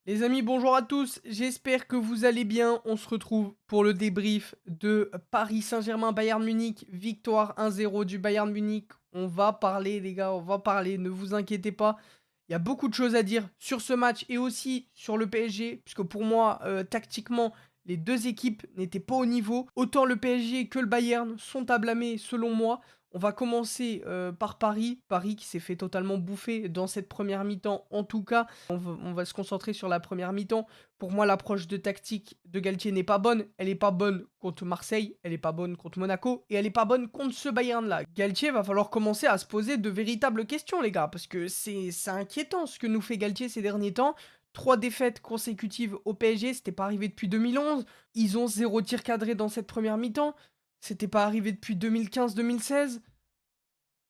Les amis, bonjour à tous, j'espère que vous allez bien. On se retrouve pour le débrief de Paris Saint-Germain Bayern Munich, victoire 1-0 du Bayern Munich. On va parler les gars, on va parler, ne vous inquiétez pas. Il y a beaucoup de choses à dire sur ce match et aussi sur le PSG, puisque pour moi, tactiquement, les deux équipes n'étaient pas au niveau. Autant le PSG que le Bayern sont à blâmer selon moi. On va commencer par Paris. Paris qui s'est fait totalement bouffer dans cette première mi-temps en tout cas. On va se concentrer sur la première mi-temps. Pour moi, l'approche de tactique de Galtier n'est pas bonne. Elle n'est pas bonne contre Marseille, elle n'est pas bonne contre Monaco, et elle n'est pas bonne contre ce Bayern-là. Galtier va falloir commencer à se poser de véritables questions, les gars, parce que c'est inquiétant ce que nous fait Galtier ces derniers temps. 3 défaites consécutives au PSG, c'était pas arrivé depuis 2011. Ils ont 0 tir cadré dans cette première mi-temps. C'était pas arrivé depuis 2015-2016.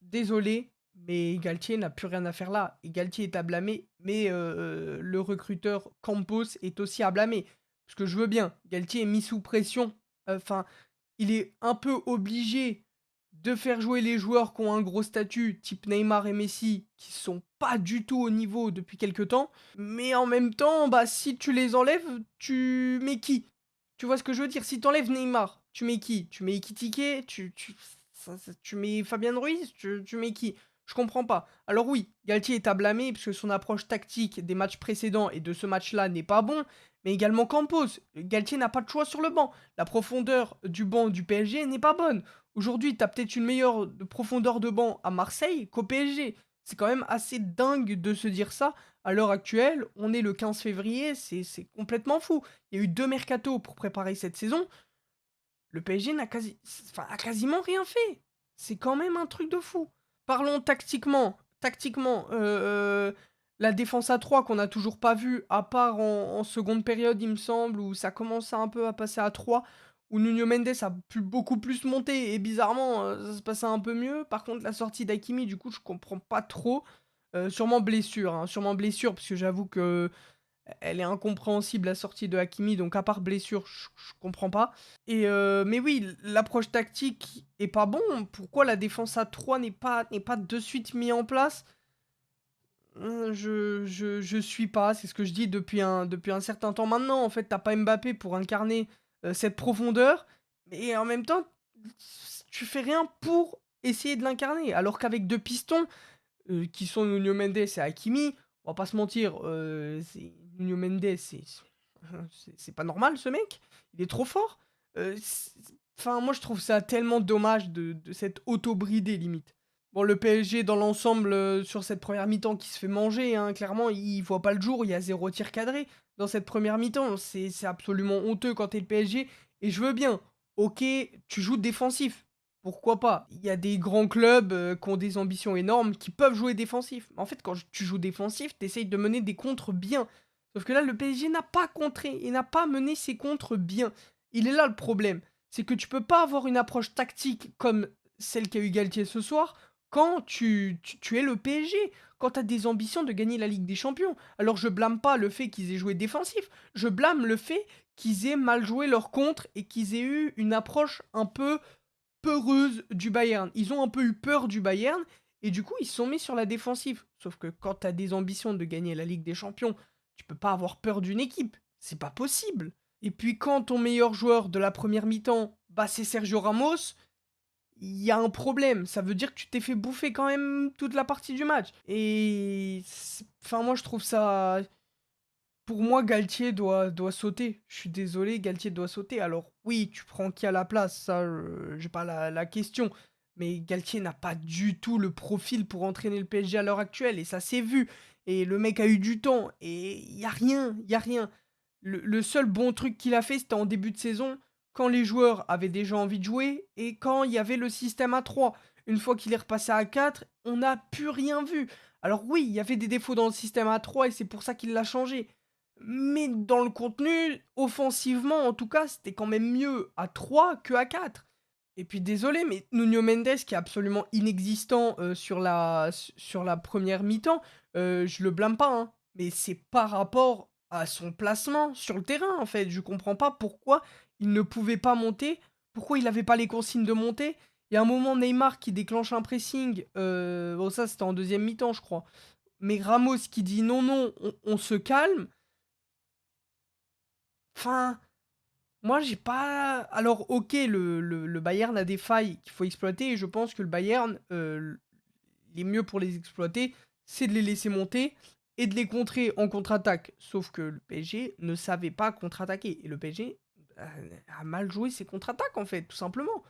Désolé, mais Galtier n'a plus rien à faire là. Et Galtier est à blâmer, mais le recruteur Campos est aussi à blâmer. Parce que je veux bien, Galtier est mis sous pression. Enfin, il est un peu obligé de faire jouer les joueurs qui ont un gros statut, type Neymar et Messi, qui sont pas du tout au niveau depuis quelque temps. Mais en même temps, bah, si tu les enlèves, tu mets qui? Tu vois ce que je veux dire? Si tu enlèves Neymar, tu mets qui? Tu mets Ekitike? Tu mets Fabien Ruiz? Tu mets qui? Je comprends pas. Alors oui, Galtier est à blâmer puisque son approche tactique des matchs précédents et de ce match-là n'est pas bon, mais également Campos. Galtier n'a pas de choix sur le banc. La profondeur du banc du PSG n'est pas bonne. Aujourd'hui, tu as peut-être une meilleure profondeur de banc à Marseille qu'au PSG. C'est quand même assez dingue de se dire ça. À l'heure actuelle, on est le 15 février, c'est complètement fou. Il y a eu 2 mercatos pour préparer cette saison. Le PSG a quasiment rien fait. C'est quand même un truc de fou. Parlons tactiquement. Tactiquement, la défense à 3 qu'on n'a toujours pas vue, à part en seconde période, il me semble, où ça commence un peu à passer à 3, où Nuno Mendes a pu beaucoup plus monter et bizarrement, ça se passait un peu mieux. Par contre, la sortie d'Hakimi, du coup, je comprends pas trop. Sûrement blessure, hein, sûrement blessure, parce que j'avoue que elle est incompréhensible la sortie de Hakimi, donc à part blessure, je comprends pas. Et mais oui, l'approche tactique est pas bon. Pourquoi la défense à 3 n'est pas de suite mis en place? Je suis pas, c'est ce que je dis depuis un certain temps maintenant. En fait, tu pas Mbappé pour incarner, cette profondeur, et en même temps, tu fais rien pour essayer de l'incarner. Alors qu'avec 2 pistons, qui sont Nuno Mendes et Hakimi, on va pas se mentir, c'est Nuno Mendes, c'est pas normal ce mec, il est trop fort. C Enfin moi je trouve ça tellement dommage de s'être auto-bridé limite. Bon le PSG dans l'ensemble, sur cette première mi-temps qui se fait manger, hein, clairement il voit pas le jour, il y a 0 tir cadré dans cette première mi-temps. C'est absolument honteux quand tu es le PSG, et je veux bien, OK, tu joues défensif. Pourquoi pas? Il y a des grands clubs, qui ont des ambitions énormes, qui peuvent jouer défensif. Mais en fait, quand tu joues défensif, tu essayes de mener des contres bien. Sauf que là, le PSG n'a pas contré, il n'a pas mené ses contres bien. Il est là le problème. C'est que tu peux pas avoir une approche tactique comme celle qu'a eu Galtier ce soir quand tu es le PSG, quand tu as des ambitions de gagner la Ligue des Champions. Alors je blâme pas le fait qu'ils aient joué défensif, je blâme le fait qu'ils aient mal joué leur contre et qu'ils aient eu une approche un peu peureuse du Bayern. Ils ont un peu eu peur du Bayern et du coup, ils se sont mis sur la défensive. Sauf que quand tu as des ambitions de gagner la Ligue des Champions, tu peux pas avoir peur d'une équipe. C'est pas possible. Et puis quand ton meilleur joueur de la première mi-temps, bah c'est Sergio Ramos, il y a un problème. Ça veut dire que tu t'es fait bouffer quand même toute la partie du match. Et enfin moi je trouve ça, pour moi, Galtier doit sauter. Je suis désolé, Galtier doit sauter. Alors oui, tu prends qui à la place, ça, j'ai pas la question. Mais Galtier n'a pas du tout le profil pour entraîner le PSG à l'heure actuelle, et ça s'est vu. Et le mec a eu du temps, et il y a rien, il y a rien. Le seul bon truc qu'il a fait, c'était en début de saison, quand les joueurs avaient déjà envie de jouer, et quand il y avait le système à 3. Une fois qu'il est repassé à 4, on n'a plus rien vu. Alors oui, il y avait des défauts dans le système à 3, et c'est pour ça qu'il l'a changé. Mais dans le contenu, offensivement en tout cas, c'était quand même mieux à 3 que à 4. Et puis désolé, mais Nuno Mendes qui est absolument inexistant, sur la première mi-temps, je le blâme pas, hein, mais c'est par rapport à son placement sur le terrain, en fait. Je comprends pas pourquoi il ne pouvait pas monter, pourquoi il avait pas les consignes de monter. Il y a un moment Neymar qui déclenche un pressing, bon ça c'était en deuxième mi-temps je crois, mais Ramos qui dit: «Non, non, on se calme». Enfin, moi, j'ai pas alors OK, le Bayern a des failles qu'il faut exploiter et je pense que le Bayern, les mieux pour les exploiter, c'est de les laisser monter et de les contrer en contre-attaque. Sauf que le PSG ne savait pas contre-attaquer et le PSG a mal joué ses contre-attaques, en fait, tout simplement.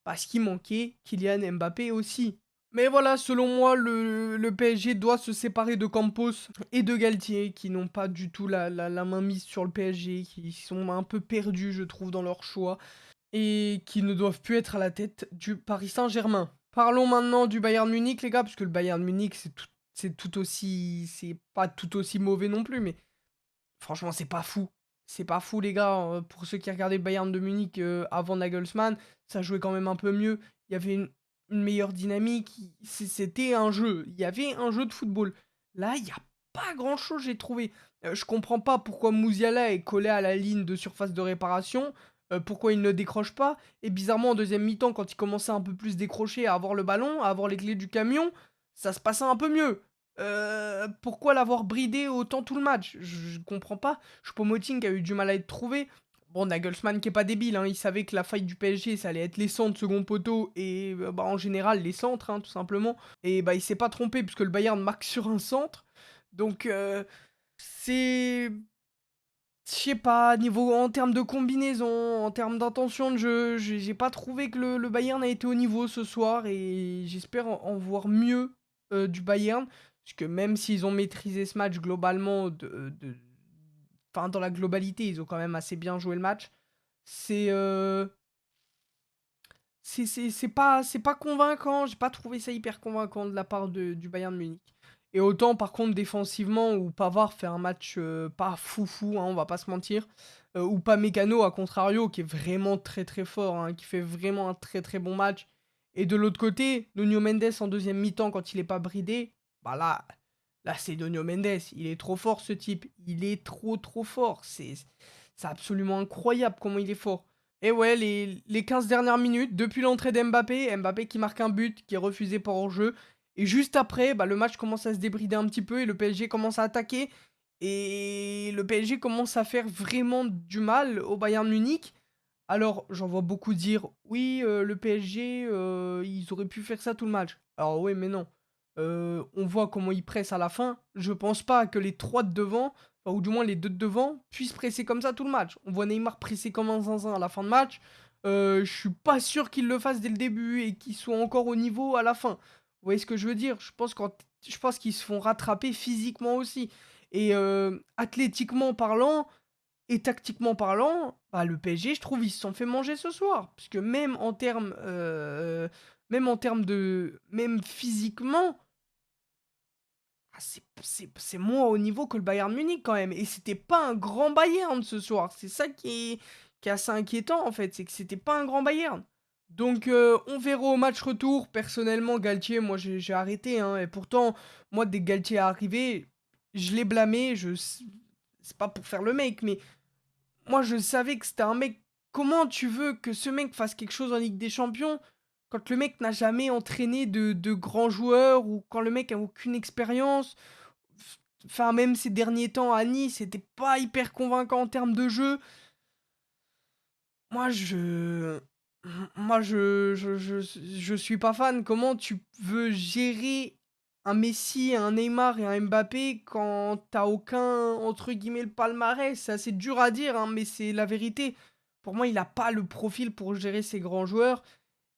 Parce qu'il manquait Kylian Mbappé aussi. Mais voilà, selon moi, le PSG doit se séparer de Campos et de Galtier, qui n'ont pas du tout la main mise sur le PSG, qui sont un peu perdus, je trouve, dans leur choix, et qui ne doivent plus être à la tête du Paris Saint-Germain. Parlons maintenant du Bayern Munich, les gars, parce que le Bayern Munich, c'est tout aussi... C'est pas tout aussi mauvais non plus, mais franchement, c'est pas fou. C'est pas fou, les gars. Pour ceux qui regardaient le Bayern de Munich avant Nagelsmann, ça jouait quand même un peu mieux. Il y avait une meilleure dynamique. C'était un jeu. Il y avait un jeu de football. Là, il n'y a pas grand-chose, j'ai trouvé. Je comprends pas pourquoi Musiala est collé à la ligne de surface de réparation. Pourquoi il ne décroche pas. Et bizarrement, en deuxième mi-temps, quand il commençait un peu plus décrocher, à avoir le ballon, à avoir les clés du camion, ça se passait un peu mieux. Pourquoi l'avoir bridé autant tout le match? Je comprends pas. Choupo-Moting a eu du mal à être trouvé. Bon, Nagelsmann qui est pas débile, hein, il savait que la faille du PSG, ça allait être les centres second poteau et bah, en général les centres, hein, tout simplement. Et bah il s'est pas trompé puisque le Bayern marque sur un centre. Donc c'est... Je sais pas, niveau en termes de combinaison, en termes d'intention de jeu, j'ai pas trouvé que le Bayern a été au niveau ce soir et j'espère en voir mieux du Bayern. Parce que même s'ils ont maîtrisé ce match globalement, enfin dans la globalité, ils ont quand même assez bien joué le match. C'est c'est pas convaincant, j'ai pas trouvé ça hyper convaincant de la part du Bayern de Munich. Et autant par contre défensivement où Pavard fait un match pas foufou, hein, on va pas se mentir, ou pas Mécano à contrario qui est vraiment très très fort, hein, qui fait vraiment un très très bon match. Et de l'autre côté, Nuno Mendes en deuxième mi-temps quand il est pas bridé, bah là c'est Nuno Mendes, il est trop fort ce type, il est trop fort, c'est absolument incroyable comment il est fort. Et ouais, les 15 dernières minutes, depuis l'entrée d'Mbappé, Mbappé qui marque un but, qui est refusé par hors-jeu. Et juste après, bah, le match commence à se débrider un petit peu et le PSG commence à attaquer. Et le PSG commence à faire vraiment du mal au Bayern Munich. Alors, j'en vois beaucoup dire, oui, le PSG, ils auraient pu faire ça tout le match. Alors oui, mais non. On voit comment ils pressent à la fin. Je pense pas que les trois de devant, enfin, ou du moins les deux de devant, puissent presser comme ça tout le match. On voit Neymar presser comme un zinzin à la fin de match. Je suis pas sûr qu'il le fasse dès le début et qu'il soit encore au niveau à la fin. Vous voyez ce que je veux dire? Je pense qu'ils se font rattraper physiquement aussi. Et athlétiquement parlant, et tactiquement parlant, bah, le PSG, je trouve, ils se sont fait manger ce soir. Parce que même en termes de... Même physiquement, ah, c'est moins haut niveau que le Bayern Munich quand même. Et c'était pas un grand Bayern ce soir. C'est ça qui est assez inquiétant en fait. C'est que c'était pas un grand Bayern. Donc on verra au match retour. Personnellement, Galtier, moi j'ai arrêté, hein. Et pourtant, moi dès que Galtier est arrivé, je l'ai blâmé. C'est pas pour faire le mec, mais moi, je savais que c'était un mec. Comment tu veux que ce mec fasse quelque chose en Ligue des Champions quand le mec n'a jamais entraîné de grands joueurs ou quand le mec a aucune expérience? Enfin, même ces derniers temps à Nice, c'était pas hyper convaincant en termes de jeu. Moi, je suis pas fan. Comment tu veux gérer un Messi, un Neymar et un Mbappé quand t'as aucun, entre guillemets, le palmarès? C'est assez dur à dire, hein, mais c'est la vérité. Pour moi, il a pas le profil pour gérer ces grands joueurs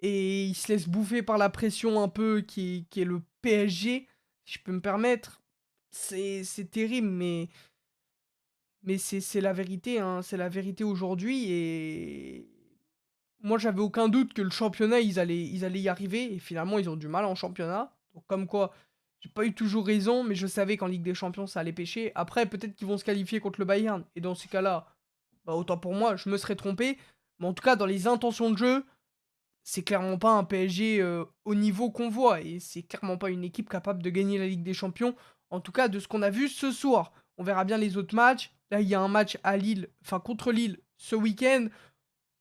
et il se laisse bouffer par la pression un peu qui est le PSG, si je peux me permettre. C'est terrible, mais c'est la vérité, hein, c'est la vérité aujourd'hui et moi, j'avais aucun doute que le championnat, ils allaient y arriver et finalement, ils ont du mal en championnat. Donc comme quoi, j'ai pas eu toujours raison, mais je savais qu'en Ligue des Champions, ça allait pêcher. Après, peut-être qu'ils vont se qualifier contre le Bayern et dans ces cas-là, bah, autant pour moi, je me serais trompé. Mais en tout cas, dans les intentions de jeu, c'est clairement pas un PSG, au niveau qu'on voit et c'est clairement pas une équipe capable de gagner la Ligue des Champions. En tout cas, de ce qu'on a vu ce soir. On verra bien les autres matchs. Là, il y a un match à Lille, enfin contre Lille ce week-end.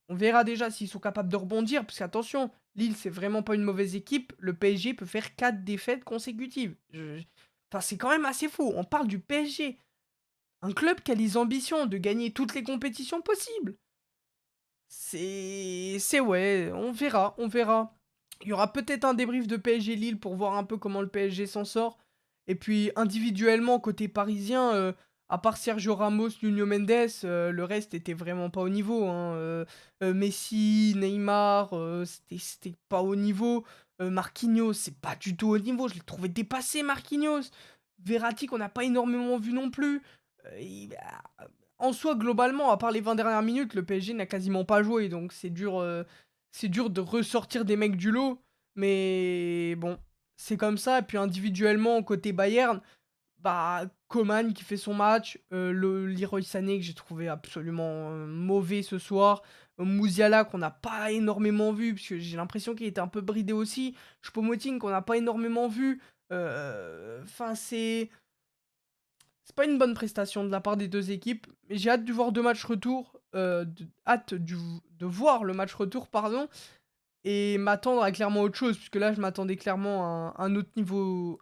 On verra déjà s'ils sont capables de rebondir, parce qu'attention, Lille, c'est vraiment pas une mauvaise équipe. Le PSG peut faire 4 défaites consécutives. Enfin, c'est quand même assez fou. On parle du PSG. Un club qui a les ambitions de gagner toutes les compétitions possibles. C'est ouais, on verra, on verra. Il y aura peut-être un débrief de PSG Lille pour voir un peu comment le PSG s'en sort. Et puis individuellement, côté parisien, à part Sergio Ramos, Nuno Mendes, le reste était vraiment pas au niveau, hein. Messi, Neymar, c'était pas au niveau. Marquinhos, c'est pas du tout au niveau. Je l'ai trouvé dépassé, Marquinhos. Verratti, qu'on n'a pas énormément vu non plus. En soi, globalement, à part les 20 dernières minutes, le PSG n'a quasiment pas joué, donc c'est dur de ressortir des mecs du lot. Mais bon, c'est comme ça. Et puis individuellement, côté Bayern, bah, Coman qui fait son match, le Leroy Sané que j'ai trouvé absolument mauvais ce soir, Musiala qu'on n'a pas énormément vu, parce que j'ai l'impression qu'il était un peu bridé aussi, Choupo-Moting qu'on n'a pas énormément vu. Enfin, c'est pas une bonne prestation de la part des deux équipes, mais j'ai hâte de voir deux matchs retour, de voir le match retour, pardon, et m'attendre à clairement autre chose, puisque là, je m'attendais clairement à un autre niveau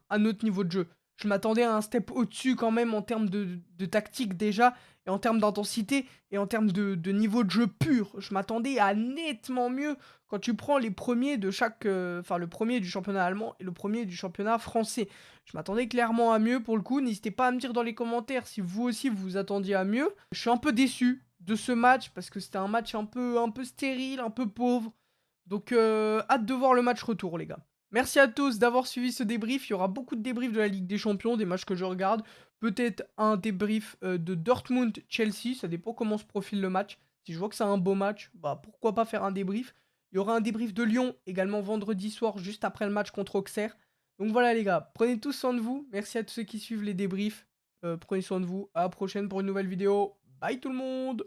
de jeu. Je m'attendais à un step au-dessus quand même en termes de tactique déjà, et en termes d'intensité, et en termes de niveau de jeu pur. Je m'attendais à nettement mieux quand tu prends les premiers de chaque... Enfin, le premier du championnat allemand et le premier du championnat français. Je m'attendais clairement à mieux pour le coup. N'hésitez pas à me dire dans les commentaires si vous aussi vous vous attendiez à mieux. Je suis un peu déçu de ce match, parce que c'était un match un peu stérile, un peu pauvre. Donc, hâte de voir le match retour, les gars. Merci à tous d'avoir suivi ce débrief. Il y aura beaucoup de débriefs de la Ligue des Champions, des matchs que je regarde. Peut-être un débrief de Dortmund-Chelsea. Ça dépend comment se profile le match. Si je vois que c'est un beau match, bah pourquoi pas faire un débrief. Il y aura un débrief de Lyon également vendredi soir, juste après le match contre Auxerre. Donc voilà, les gars. Prenez tous soin de vous. Merci à tous ceux qui suivent les débriefs. Prenez soin de vous. À la prochaine pour une nouvelle vidéo. Bye tout le monde!